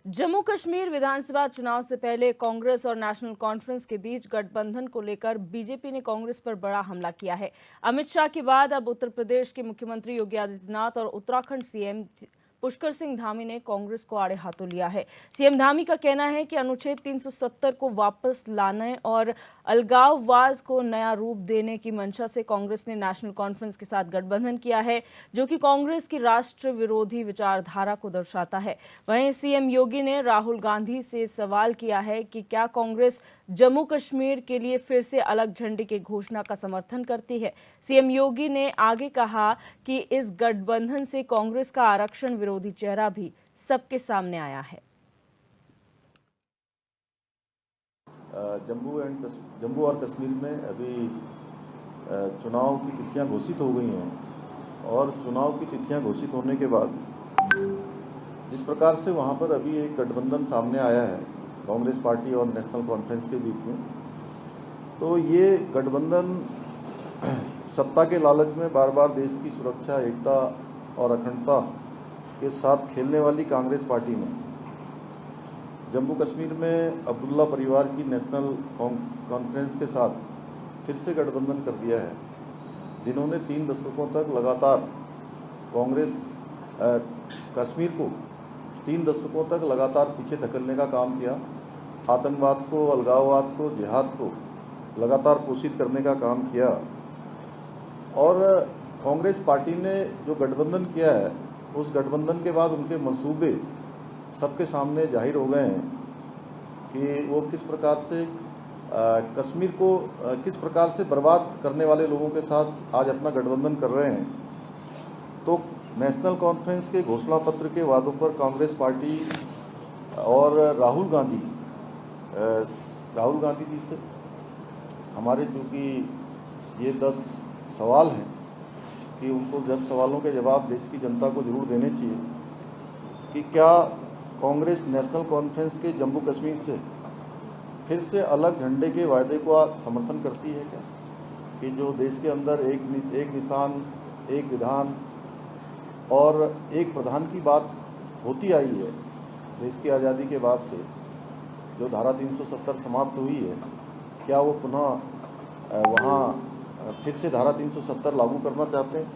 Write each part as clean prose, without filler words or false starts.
जम्मू कश्मीर विधानसभा चुनाव से पहले कांग्रेस और नेशनल कॉन्फ्रेंस के बीच गठबंधन को लेकर बीजेपी ने कांग्रेस पर बड़ा हमला किया है। अमित शाह के बाद अब उत्तर प्रदेश के मुख्यमंत्री योगी आदित्यनाथ और उत्तराखंड सीएम पुष्कर सिंह धामी ने कांग्रेस को आड़े हाथों लिया है। सीएम धामी का कहना है कि अनुच्छेद 370 को वापस लाने और अलगाववाद को नया रूप देने की मंशा से कांग्रेस ने नेशनल कॉन्फ्रेंस के साथ गठबंधन किया है, जो कि कांग्रेस की राष्ट्र विरोधी विचारधारा को दर्शाता है। वहीं सीएम योगी ने राहुल गांधी से सवाल किया है कि क्या कांग्रेस जम्मू कश्मीर के लिए फिर से अलग झंडे की घोषणा का समर्थन करती है। सीएम योगी ने आगे कहा कि इस गठबंधन से कांग्रेस का आरक्षण विरोधी चेहरा भी सबके सामने आया है। जम्मू और कश्मीर में अभी चुनाव की तिथियां घोषित हो गई हैं और चुनाव की तिथियां घोषित होने के बाद जिस प्रकार से वहां पर अभी एक गठबंधन सामने आया है कांग्रेस पार्टी और नेशनल कॉन्फ्रेंस के बीच में, तो ये गठबंधन सत्ता के लालच में बार बार देश की सुरक्षा, एकता और अखंडता के साथ खेलने वाली कांग्रेस पार्टी ने जम्मू कश्मीर में अब्दुल्ला परिवार की नेशनल कॉन्फ्रेंस के साथ फिर से गठबंधन कर दिया है, जिन्होंने 3 दशकों तक लगातार कांग्रेस कश्मीर को 3 दशकों तक लगातार पीछे धकेलने का काम किया, आतंकवाद को, अलगाववाद को, जिहाद को लगातार पोषित करने का काम किया। और कांग्रेस पार्टी ने जो गठबंधन किया है, उस गठबंधन के बाद उनके मंसूबे सबके सामने जाहिर हो गए हैं कि वो किस प्रकार से कश्मीर को किस प्रकार से बर्बाद करने वाले लोगों के साथ आज अपना गठबंधन कर रहे हैं। तो नेशनल कॉन्फ्रेंस के घोषणा पत्र के वादों पर कांग्रेस पार्टी और राहुल गांधी जी से हमारे चूँकि ये 10 सवाल हैं कि उनको 10 सवालों के जवाब देश की जनता को जरूर देने चाहिए कि क्या कांग्रेस नेशनल कॉन्फ्रेंस के जम्मू कश्मीर से फिर से अलग झंडे के वायदे को समर्थन करती है क्या, कि जो देश के अंदर एक निशान, एक विधान और एक प्रधान की बात होती आई है देश की आज़ादी के बाद से, जो धारा 370 समाप्त हुई है, क्या वो पुनः वहाँ फिर से धारा 370 लागू करना चाहते हैं,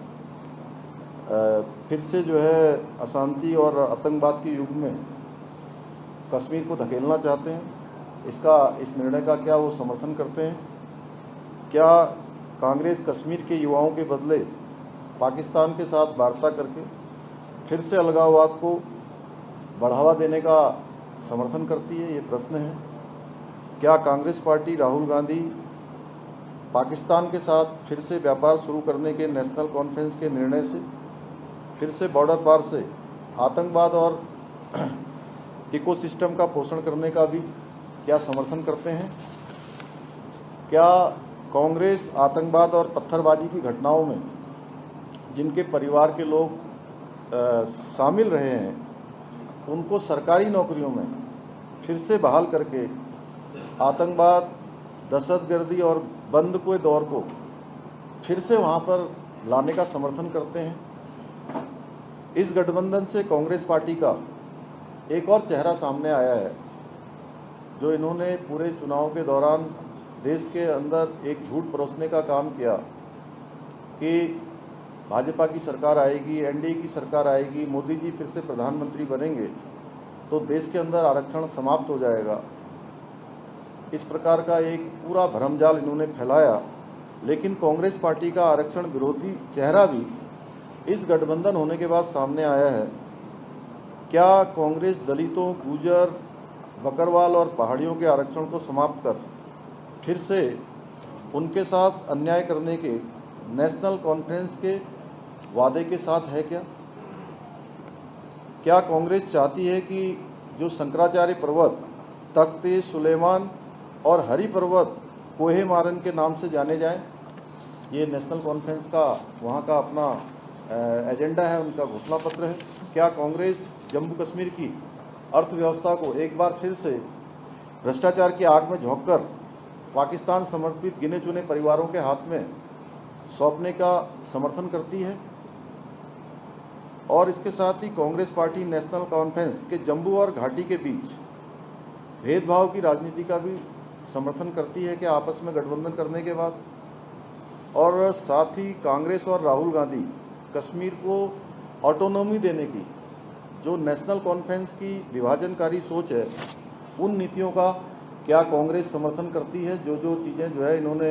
फिर से जो है अशांति और आतंकवाद के युग में कश्मीर को धकेलना चाहते हैं। इस निर्णय का क्या वो समर्थन करते हैं? क्या कांग्रेस कश्मीर के युवाओं के बदले पाकिस्तान के साथ वार्ता करके फिर से अलगाववाद को बढ़ावा देने का समर्थन करती है? ये प्रश्न है। क्या कांग्रेस पार्टी राहुल गांधी पाकिस्तान के साथ फिर से व्यापार शुरू करने के नेशनल कॉन्फ्रेंस के निर्णय से फिर से बॉर्डर पार से आतंकवाद और इकोसिस्टम का पोषण करने का भी क्या समर्थन करते हैं? क्या कांग्रेस आतंकवाद और पत्थरबाजी की घटनाओं में जिनके परिवार के लोग शामिल रहे हैं, उनको सरकारी नौकरियों में फिर से बहाल करके आतंकवाद, दहशतगर्दी और बंद के दौर को फिर से वहाँ पर लाने का समर्थन करते हैं? इस गठबंधन से कांग्रेस पार्टी का एक और चेहरा सामने आया है, जो इन्होंने पूरे चुनाव के दौरान देश के अंदर एक झूठ परोसने का काम किया कि भाजपा की सरकार आएगी, एनडीए की सरकार आएगी, मोदी जी फिर से प्रधानमंत्री बनेंगे तो देश के अंदर आरक्षण समाप्त हो जाएगा। इस प्रकार का एक पूरा भरमजाल इन्होंने फैलाया, लेकिन कांग्रेस पार्टी का आरक्षण विरोधी चेहरा भी इस गठबंधन होने के बाद सामने आया है। क्या कांग्रेस दलितों, गुर्जर, बकरवाल और पहाड़ियों के आरक्षण को समाप्त कर फिर से उनके साथ अन्याय करने के नेशनल कॉन्फ्रेंस के वादे के साथ है क्या? क्या कांग्रेस चाहती है कि जो शंकराचार्य पर्वत, तख्त सुलेमान और हरि पर्वत कोहे मारन के नाम से जाने जाएं? ये नेशनल कॉन्फ्रेंस का वहाँ का अपना एजेंडा है, उनका घोषणा पत्र है। क्या कांग्रेस जम्मू कश्मीर की अर्थव्यवस्था को एक बार फिर से भ्रष्टाचार की आग में झोंककर पाकिस्तान समर्पित गिने चुने परिवारों के हाथ में सौंपने का समर्थन करती है? और इसके साथ ही कांग्रेस पार्टी नेशनल कॉन्फ्रेंस के जम्मू और घाटी के बीच भेदभाव की राजनीति का भी समर्थन करती है कि आपस में गठबंधन करने के बाद, और साथ ही कांग्रेस और राहुल गांधी कश्मीर को ऑटोनॉमी देने की जो नेशनल कॉन्फ्रेंस की विभाजनकारी सोच है, उन नीतियों का क्या कांग्रेस समर्थन करती है? जो जो चीज़ें जो है इन्होंने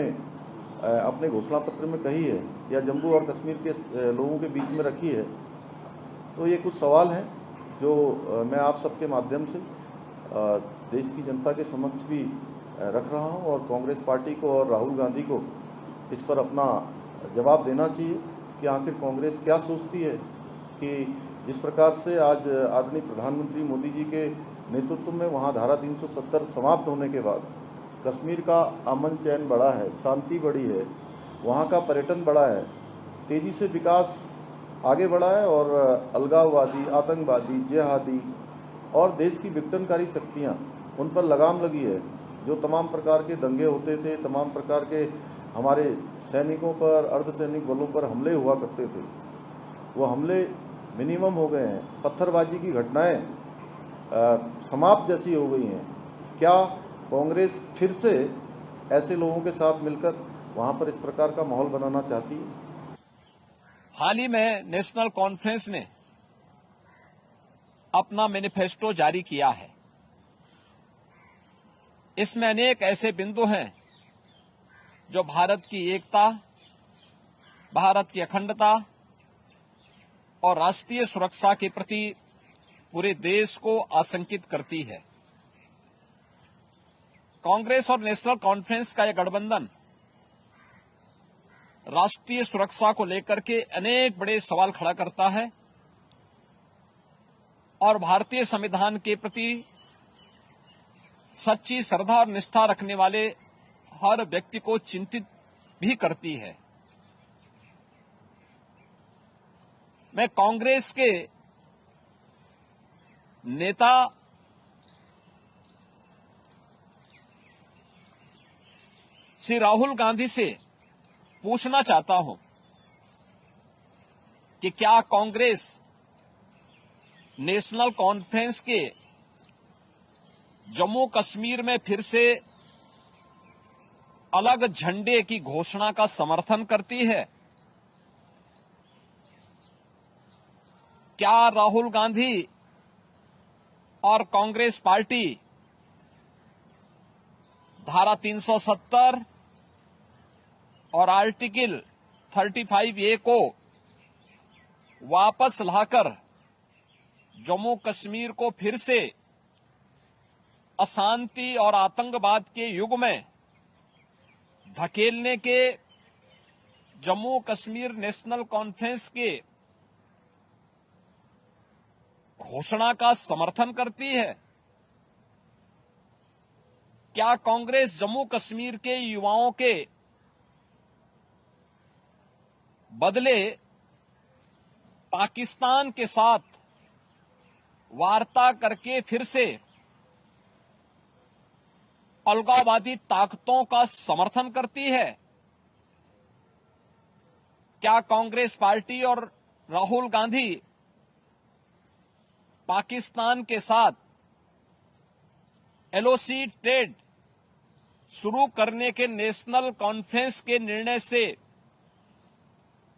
अपने घोषणा पत्र में कही है या जम्मू और कश्मीर के लोगों के बीच में रखी है, तो ये कुछ सवाल हैं जो मैं आप सबके माध्यम से देश की जनता के समक्ष भी रख रहा हूं, और कांग्रेस पार्टी को और राहुल गांधी को इस पर अपना जवाब देना चाहिए कि आखिर कांग्रेस क्या सोचती है कि जिस प्रकार से आज आदरणीय प्रधानमंत्री मोदी जी के नेतृत्व में वहाँ धारा 370 समाप्त होने के बाद कश्मीर का अमन चैन बढ़ा है, शांति बढ़ी है, वहाँ का पर्यटन बढ़ा है, तेज़ी से विकास आगे बढ़ा है, और अलगाववादी, आतंकवादी, जिहादी और देश की विघटनकारी शक्तियाँ उन पर लगाम लगी है। जो तमाम प्रकार के दंगे होते थे, तमाम प्रकार के हमारे सैनिकों पर, अर्धसैनिक बलों पर हमले हुआ करते थे, वो हमले मिनिमम हो गए हैं। पत्थरबाजी की घटनाएं समाप्त जैसी हो गई हैं। क्या कांग्रेस फिर से ऐसे लोगों के साथ मिलकर वहां पर इस प्रकार का माहौल बनाना चाहती है? हाल ही में नेशनल कॉन्फ्रेंस ने अपना मैनिफेस्टो जारी किया है। इसमें अनेक ऐसे बिंदु हैं जो भारत की एकता, भारत की अखंडता और राष्ट्रीय सुरक्षा के प्रति पूरे देश को आशंकित करती है। कांग्रेस और नेशनल कॉन्फ्रेंस का यह गठबंधन राष्ट्रीय सुरक्षा को लेकर के अनेक बड़े सवाल खड़ा करता है और भारतीय संविधान के प्रति सच्ची श्रद्धा और निष्ठा रखने वाले हर व्यक्ति को चिंतित भी करती है। मैं कांग्रेस के नेता श्री राहुल गांधी से पूछना चाहता हूं कि क्या कांग्रेस नेशनल कॉन्फ्रेंस के जम्मू कश्मीर में फिर से अलग झंडे की घोषणा का समर्थन करती है? क्या राहुल गांधी और कांग्रेस पार्टी धारा 370 और आर्टिकल 35A को वापस लाकर जम्मू कश्मीर को फिर से अशांति और आतंकवाद के युग में धकेलने के जम्मू कश्मीर नेशनल कॉन्फ्रेंस के घोषणा का समर्थन करती है? क्या कांग्रेस जम्मू कश्मीर के युवाओं के बदले पाकिस्तान के साथ वार्ता करके फिर से अलगाववादी ताकतों का समर्थन करती है? क्या कांग्रेस पार्टी और राहुल गांधी पाकिस्तान के साथ एलओसी ट्रेड शुरू करने के नेशनल कॉन्फ्रेंस के निर्णय से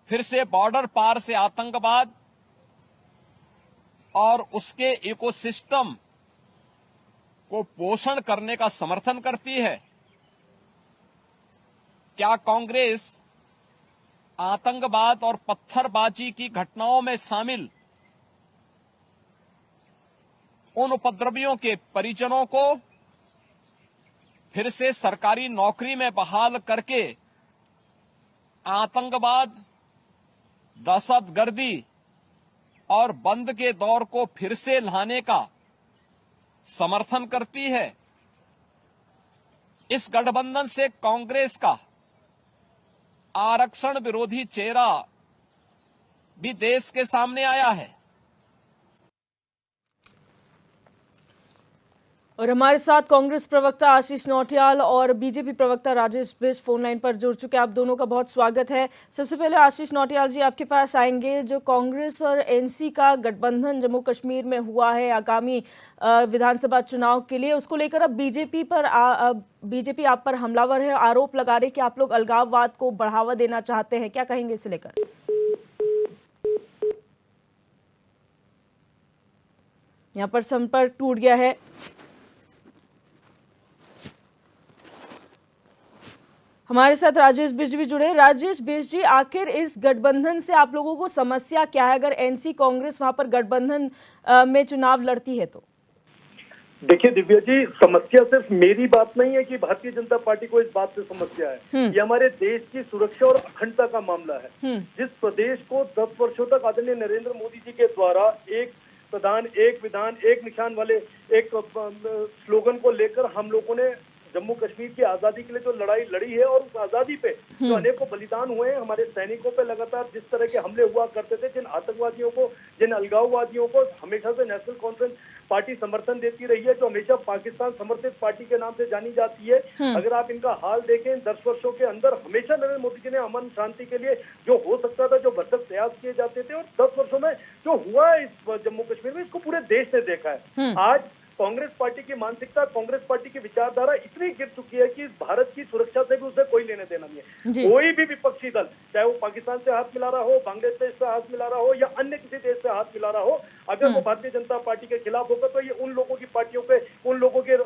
फिर से बॉर्डर पार से आतंकवाद और उसके इकोसिस्टम को पोषण करने का समर्थन करती है? क्या कांग्रेस आतंकवाद और पत्थरबाजी की घटनाओं में शामिल उन उपद्रवियों के परिजनों को फिर से सरकारी नौकरी में बहाल करके आतंकवाद, दहशतगर्दी और बंद के दौर को फिर से लाने का समर्थन करती है? इस गठबंधन से कांग्रेस का आरक्षण विरोधी चेहरा भी देश के सामने आया है। और हमारे साथ कांग्रेस प्रवक्ता आशीष नौटियाल और बीजेपी प्रवक्ता राजेश बिष्ट फोन लाइन पर जुड़ चुके हैं। आप दोनों का बहुत स्वागत है। सबसे पहले आशीष नौटियाल जी आपके पास आएंगे। जो कांग्रेस और एनसी का गठबंधन जम्मू कश्मीर में हुआ है आगामी विधानसभा चुनाव के लिए, उसको लेकर अब बीजेपी आप पर हमलावर है, आरोप लगा रहे कि आप लोग अलगाववाद को बढ़ावा देना चाहते हैं। क्या कहेंगे इसे लेकर? यहाँ पर संपर्क टूट गया है। हमारे साथ राजेश बिष्ट भी जुड़े। राजेश बिष्ट जी, आखिर इस गठबंधन से आप लोगों को समस्या क्या है अगर एनसी कांग्रेस वहां पर गठबंधन में चुनाव लड़ती है तो? देखिए दिव्या जी, समस्या सिर्फ मेरी बात नहीं है कि भारतीय जनता पार्टी को इस बात से समस्या है। ये हमारे देश की सुरक्षा और अखंडता का मामला है। जिस प्रदेश को 10 वर्षों तक आदरणीय नरेंद्र मोदी जी के द्वारा एक प्रधान, एक विधान, एक निशान वाले एक स्लोगन को लेकर हम लोगों ने जम्मू कश्मीर की आजादी के लिए जो लड़ाई लड़ी है और उस आजादी पे जो अनेकों बलिदान हुए हैं, हमारे सैनिकों पे लगातार जिस तरह के हमले हुआ करते थे, जिन आतंकवादियों को, जिन अलगाववादियों को हमेशा से नेशनल कॉन्फ्रेंस पार्टी समर्थन देती रही है, जो हमेशा पाकिस्तान समर्थित पार्टी के नाम से जानी जाती है। अगर आप इनका हाल देखें, 10 वर्षों के अंदर हमेशा नरेंद्र मोदी जी ने अमन शांति के लिए जो हो सकता था, जो भरसक प्रयास किए जाते थे, और 10 वर्षों में जो हुआ है इस जम्मू कश्मीर में, इसको पूरे देश ने देखा है। आज कांग्रेस पार्टी की मानसिकता, कांग्रेस पार्टी की विचारधारा इतनी गिर चुकी है कि भारत की सुरक्षा से भी उसे कोई लेने देना नहीं है। कोई भी विपक्षी दल, चाहे वो पाकिस्तान से हाथ मिला रहा हो, बांग्लादेश से हाथ मिला रहा हो या अन्य किसी देश से हाथ मिला रहा हो, अगर वो भारतीय जनता पार्टी के खिलाफ होगा तो ये उन लोगों की पार्टियों पे, उन लोगों के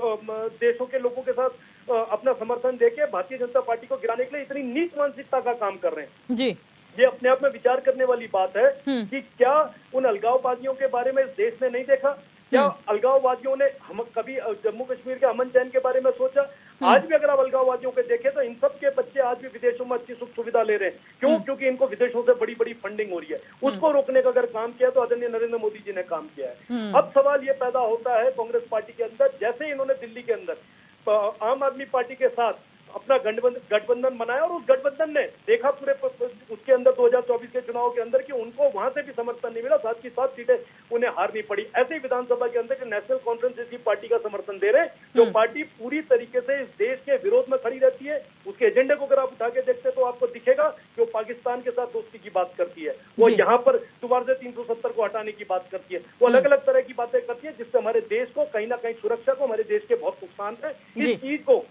देशों के लोगों के साथ अपना समर्थन देके भारतीय जनता पार्टी को गिराने के लिए इतनी नीच मानसिकता का काम कर रहे हैं। जी, ये अपने आप में विचार करने वाली बात है कि क्या उन अलगाववादियों के बारे में इस देश ने नहीं देखा? क्या अलगाववादियों ने हम कभी जम्मू कश्मीर के अमन चैन के बारे में सोचा? आज भी अगर आप अलगाववादियों के देखें तो इन सब के बच्चे आज भी विदेशों में अच्छी सुख सुविधा ले रहे हैं। क्यों? क्योंकि इनको विदेशों से बड़ी बड़ी फंडिंग हो रही है। उसको रोकने का अगर काम किया तो आदरणीय नरेंद्र मोदी जी ने काम किया है। अब सवाल ये पैदा होता है कांग्रेस पार्टी के अंदर, जैसे इन्होंने दिल्ली के अंदर आम आदमी पार्टी के साथ अपना गठबंधन बनाया और उस गठबंधन ने देखा पूरे उसके अंदर 2024 के चुनाव के अंदर कि उनको वहां से भी समर्थन नहीं मिला, 7 की 7 सीटें उन्हें हारनी पड़ी। ऐसे ही विधानसभा के अंदर नेशनल कॉन्फ्रेंस जैसी पार्टी का समर्थन दे रहे, जो पार्टी पूरी तरीके से इस देश के विरोध में खड़ी रहती है। उसके एजेंडे को अगर आप उठा के देखते तो आपको दिखेगा कि वो पाकिस्तान के साथ दोस्ती की बात करती है, वो यहाँ पर दोबारा से 370 को हटाने की बात करती है, वो अलग अलग तरह की बातें करती है, जिससे हमारे देश को कहीं ना कहीं सुरक्षा को, हमारे देश के बहुत नुकसान है। इस चीज को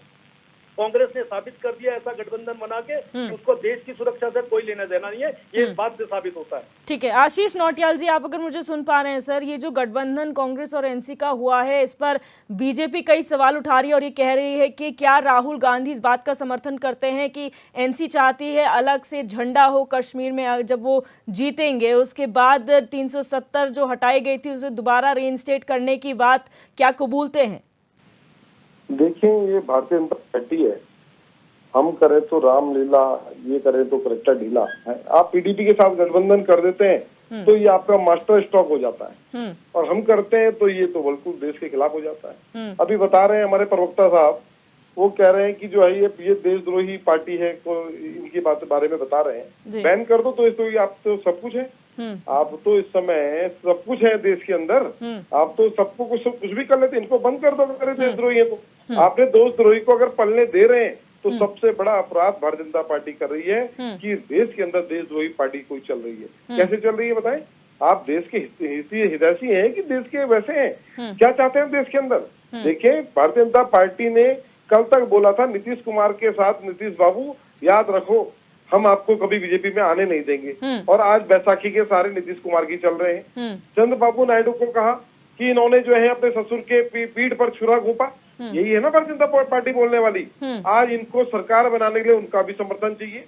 कांग्रेस ने साबित कर दिया ऐसा गठबंधन बना के उसको देश की सुरक्षा से कोई लेना देना नहीं है। ये इस बात से साबित होता है। ठीक है, आशीष नौटियाल जी, आप अगर मुझे सुन पा रहे हैं सर, ये जो गठबंधन कांग्रेस और एनसी का हुआ है, इस पर बीजेपी कई सवाल उठा रही है और ये कह रही है कि क्या राहुल गांधी इस बात का समर्थन करते हैं कि एनसी चाहती है अलग से झंडा हो कश्मीर में, जब वो जीतेंगे उसके बाद 370 जो हटाई गई थी उसे दोबारा रीइंस्टेट करने की बात क्या कबूलते हैं? देखिए, ये भारतीय जनता पार्टी है, हम करें तो रामलीला, ये करें तो करेक्टर ढीला है। आप पीडीपी के साथ गठबंधन कर देते हैं तो ये आपका मास्टर स्ट्रोक हो जाता है, और हम करते हैं तो ये तो बिल्कुल देश के खिलाफ हो जाता है। अभी बता रहे हैं हमारे प्रवक्ता साहब, वो कह रहे हैं कि जो है ये देशद्रोही पार्टी है, इनकी बारे में बता रहे हैं। बैन कर दो तो आप तो सब कुछ है, आप तो इस समय सब कुछ है देश के अंदर, आप तो सबको कुछ भी कर लेते, इनको बंद कर दो अगर देशद्रोही है तो। आपने देशद्रोही को अगर पलने दे रहे हैं तो सबसे बड़ा अपराध भारतीय जनता पार्टी कर रही है कि देश के अंदर देशद्रोही पार्टी कोई चल रही है। कैसे चल रही है बताएं? आप देश के हितैषी हैं कि देश के वैसे हैं? क्या चाहते हैं देश के अंदर? देखिए, भारतीय जनता पार्टी ने कल तक बोला था नीतीश कुमार के साथ, नीतीश बाबू याद रखो हम आपको कभी बीजेपी में आने नहीं देंगे, और आज बैसाखी के सारे नीतीश कुमार की चल रहे हैं। चंद्रबाबू नायडू को कहा कि इन्होंने जो है अपने ससुर के पीठ पर छुरा घोंपा, यही है ना भारतीय जनता पार्टी बोलने वाली। आज इनको सरकार बनाने के लिए उनका भी समर्थन चाहिए।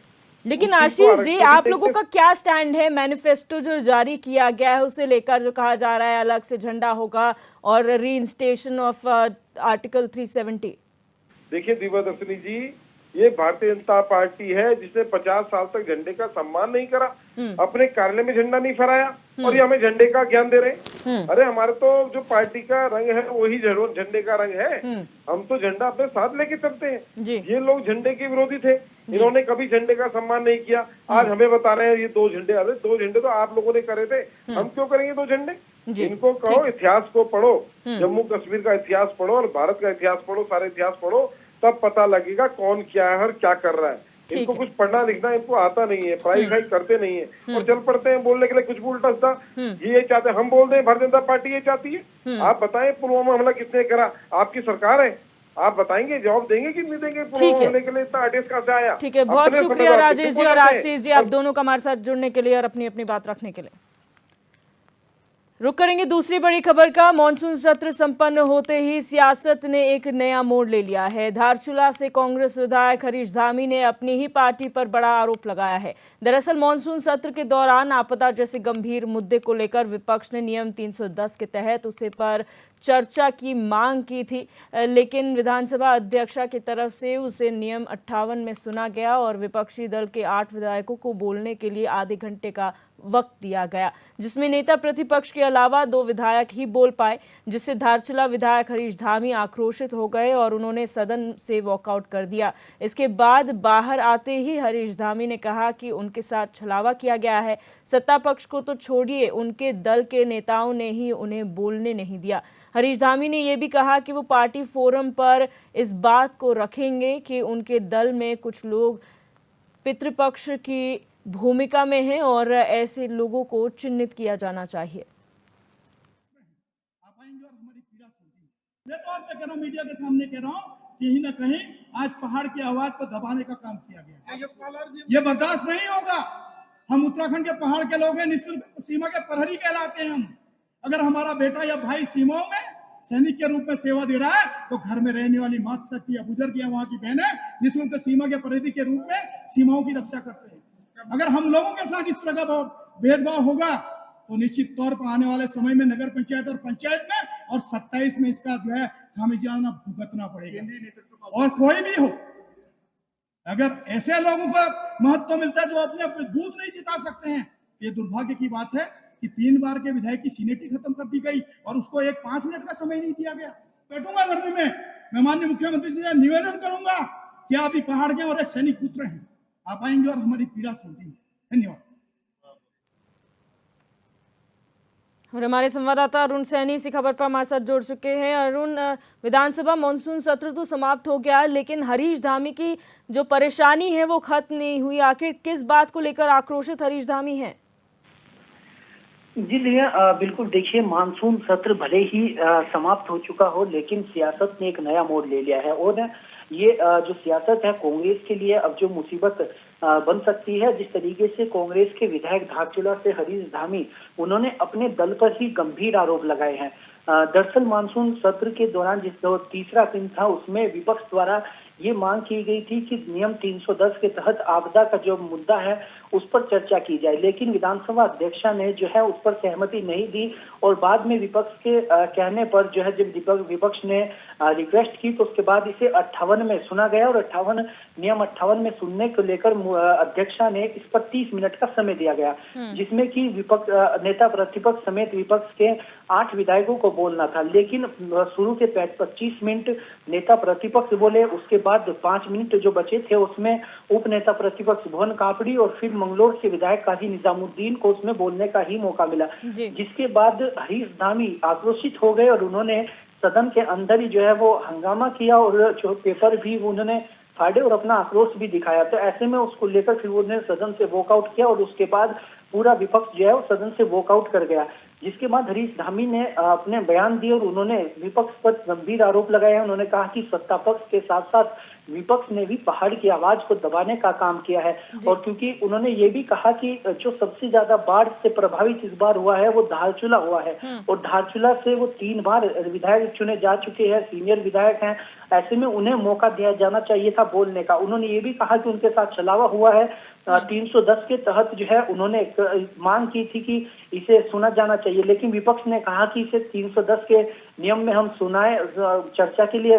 लेकिन आशीष जी, आप लोगों का क्या स्टैंड है? मैनिफेस्टो जो जारी किया गया है उसे लेकर जो कहा जा रहा है अलग से झंडा होगा और रीइंस्टेशन ऑफ आर्टिकल 370। देखिए दिव्यादर्शनी जी, ये भारतीय जनता पार्टी है जिसने 50 साल तक झंडे का सम्मान नहीं करा, अपने कार्यालय में झंडा नहीं फहराया, और ये हमें झंडे का ज्ञान दे रहे हैं। अरे हमारे तो जो पार्टी का रंग है वही झंडे का रंग है, हम तो झंडा अपने साथ लेके चलते हैं। ये लोग झंडे के विरोधी थे, इन्होंने कभी झंडे का सम्मान नहीं किया। आज हमें बता रहे हैं ये 2 झंडे, अरे 2 झंडे तो आप लोगों ने करे थे, हम क्यों करेंगे 2 झंडे? जी, इनको कहो ठीक। इतिहास को पढ़ो, जम्मू कश्मीर का इतिहास पढ़ो और भारत का इतिहास पढ़ो, सारे इतिहास पढ़ो, तब पता लगेगा कौन क्या है और क्या कर रहा है। ठीक इनको है। कुछ पढ़ना लिखना इनको आता नहीं है, पढ़ाई लिखाई करते नहीं है और चल पड़ते हैं बोलने के लिए कुछ भी उल्टा सीधा। ये चाहते हैं, हम बोल रहे हैं भारतीय जनता पार्टी ये चाहती है। आप बताएं पुलवामा हमला किसने करा? आपकी सरकार है, आप बताएंगे, जवाब देंगे कि नहीं देंगे? पुलवामा हमले के लिए इतना आदेश कहां से आया? ठीक है, बहुत अपने शुक्रिया समझदार राजेश कितने जी और बोल रहे हैं? आशीष जी, आप दोनों का हमारे साथ जुड़ने के लिए और अपनी अपनी बात रखने के लिए। रुक करेंगे दूसरी बड़ी खबर का। मॉनसून सत्र संपन्न होते ही सियासत ने एक नया मोड़ ले लिया है। धारचूला से कांग्रेस विधायक हरीश धामी ने अपनी ही पार्टी पर बड़ा आरोप लगाया है। दरअसल मॉनसून सत्र के दौरान आपदा जैसे गंभीर मुद्दे को लेकर विपक्ष ने नियम 310 के तहत उसे पर चर्चा की मांग की थी, लेकिन विधानसभा अध्यक्षा की तरफ से उसे नियम 58 में सुना गया और विपक्षी दल के 8 विधायकों को बोलने के लिए आधे घंटे का वक्त दिया गया, जिसमें नेता प्रतिपक्ष के अलावा 2 विधायक ही बोल पाए, जिससे धारचूला विधायक हरीश धामी आक्रोशित हो गए और उन्होंने सदन से वॉकआउट कर दिया। इसके बाद बाहर आते ही हरीश धामी ने कहा कि उनके साथ छलावा किया गया है। सत्ता पक्ष को तो छोड़िए, उनके दल के नेताओं ने ही उन्हें बोलने नहीं दिया। हरीश धामी ने यह भी कहा कि वो पार्टी फोरम पर इस बात को रखेंगे कि उनके दल में कुछ लोग पितृपक्ष की भूमिका में हैं और ऐसे लोगों को चिन्हित किया जाना चाहिए। आप आएंगे और हमारी पीड़ा सुनेंगे। मैं तौर पे कह रहा हूं, मीडिया के सामने कह रहा हूं, कहीं ना कहीं आज पहाड़ की आवाज को दबाने का काम किया गया। ये बर्दाश्त नहीं होगा। हम उत्तराखंड के पहाड़ के लोग हैं, निःशुल्क सीमा के प्रहरी कहलाते हैं हम। अगर हमारा बेटा या भाई सीमाओं में सैनिक के रूप में सेवा दे रहा है तो घर में रहने वाली मातृशक्ति या बुजुर्ग या वहां की बहनें निःशुल्क सीमा के प्रहरी के रूप में सीमाओं की रक्षा करते हैं। अगर हम लोगों के साथ इस तरह का भेदभाव होगा तो निश्चित तौर पर आने वाले समय में नगर पंचायत और पंचायत में और 27 में इसका जो है खामियाजा भुगतना पड़ेगा। और कोई भी हो, अगर ऐसे लोगों को महत्व मिलता है जो अपने अपने दूध नहीं जिता सकते हैं, ये दुर्भाग्य की बात है कि 3 बार के विधायक की सीनेटी खत्म कर दी गई और उसको 5 मिनट का समय नहीं दिया गया। बैठूंगा गर्मी में, मैं माननीय मुख्यमंत्री से निवेदन करूंगा कि आप भी पहाड़ के और एक सैनिक पुत्र हैं, आप आएंगे और हमारी पीड़ा सुनेंगे। धन्यवाद। और हमारे संवाददाता अरुण सैनी इसी खबर पर हमारे साथ जुड़ चुके हैं। अरुण, विधानसभा मॉनसून सत्र तो समाप्त हो गया, लेकिन हरीश धामी की जो परेशानी है वो खत्म नहीं हुई। आखिर किस बात को लेकर आक्रोशित हरीश धामी हैं? जी लिया, बिल्कुल देखिए, मानसून सत्र भले ही समाप्त हो चुका हो, लेकिन सियासत ने एक नया मोड़ ले लिया है और ये जो सियासत है कांग्रेस के लिए अब जो मुसीबत बन सकती है। जिस तरीके से कांग्रेस के विधायक धारचूला से हरीश धामी, उन्होंने अपने दल पर ही गंभीर आरोप लगाए हैं। दरअसल मानसून सत्र के दौरान जिस तीसरा दिन था उसमें विपक्ष द्वारा ये मांग की गई थी कि नियम 310 के तहत आपदा का जो मुद्दा है उस पर चर्चा की जाए, लेकिन विधानसभा अध्यक्षा ने जो है उस पर सहमति नहीं दी और बाद में विपक्ष के कहने पर जो है जब विपक्ष ने रिक्वेस्ट की तो उसके बाद इसे 58 में सुना गया और नियम 58 में सुनने को लेकर अध्यक्षा ने इस पर 30 मिनट का समय दिया गया, जिसमें कि विपक्ष नेता प्रतिपक्ष समेत विपक्ष के 8 विधायकों को बोलना था, लेकिन शुरू के 25 मिनट नेता प्रतिपक्ष बोले। उसके बाद 5 मिनट जो बचे थे उसमें उप नेता प्रतिपक्ष भुवन कापड़ी और फिर मंगलोर के विधायक काजी निजामुद्दीन को उसमें बोलने का ही मौका मिला, जिसके बाद हरीश धामी आक्रोशित हो गए और उन्होंने सदन के अंदर ही जो है वो हंगामा किया और जो पेपर भी उन्होंने फाड़े और अपना आक्रोश भी दिखाया। तो ऐसे में उसको लेकर फिर उन्होंने सदन से वॉकआउट किया और उसके बाद पूरा विपक्ष जो है वो सदन से वॉकआउट कर गया, जिसके बाद हरीश धामी ने अपने बयान दिए और उन्होंने विपक्ष पर गंभीर आरोप लगाए। उन्होंने कहा कि सत्ता पक्ष के साथ साथ विपक्ष ने भी पहाड़ की आवाज को दबाने का काम किया है और क्योंकि उन्होंने ये भी कहा कि जो सबसे ज्यादा बाढ़ से प्रभावित इस बार हुआ है वो धारचूला हुआ है और धारचूला से वो 3 बार विधायक चुने जा चुके हैं, सीनियर विधायक हैं, ऐसे में उन्हें मौका दिया जाना चाहिए था बोलने का। उन्होंने ये भी कहा कि उनके साथ छलावा हुआ है। 310 के तहत जो है उन्होंने मांग की थी कि इसे सुना जाना चाहिए, लेकिन विपक्ष ने कहा कि इसे 310 के नियम में हम सुनाए, चर्चा के लिए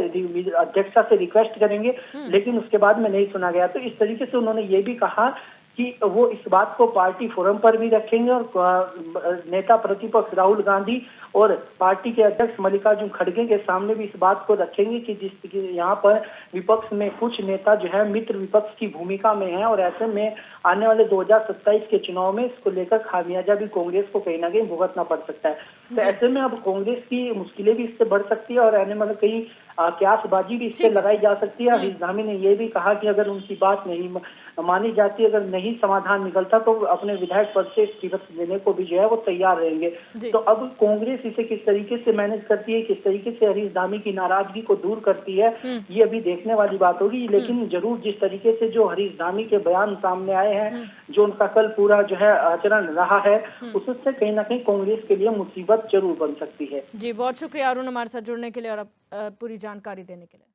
अध्यक्षा से रिक्वेस्ट करेंगे, लेकिन उसके बाद में नहीं सुना गया। तो इस तरीके से उन्होंने ये भी कहा कि वो इस बात को पार्टी फोरम पर भी रखेंगे और नेता प्रतिपक्ष राहुल गांधी और पार्टी के अध्यक्ष मल्लिकार्जुन खड़गे के सामने भी इस बात को रखेंगे कि यहाँ पर विपक्ष में कुछ नेता जो है मित्र विपक्ष की भूमिका में हैं और ऐसे में आने वाले 2027 के चुनाव में इसको लेकर खामियाजा भी कांग्रेस को कहीं ना कहीं भुगतना पड़ सकता है। तो ऐसे में अब कांग्रेस की मुश्किलें भी इससे बढ़ सकती है और आने मतलब कई क्यासबाजी भी इससे लगाई जा सकती है। हरीश धामी ने यह भी कहा कि अगर उनकी बात नहीं मानी जाती, अगर नहीं समाधान निकलता तो अपने विधायक पद से इस्तीफा देने को भी जो है वो तैयार रहेंगे। तो अब कांग्रेस इसे किस तरीके से मैनेज करती है, किस तरीके से हरीश धामी की नाराजगी को दूर करती है, ये अभी देखने वाली बात होगी। लेकिन जरूर जिस तरीके से जो हरीश धामी के बयान सामने आए हैं, जो उनका कल पूरा जो है आचरण रहा है, उससे कहीं ना कहीं कांग्रेस के लिए मुसीबत जरूर बन सकती है। जी, बहुत शुक्रिया अरुण हमारे साथ जुड़ने के लिए और पूरी जानकारी देने के लिए।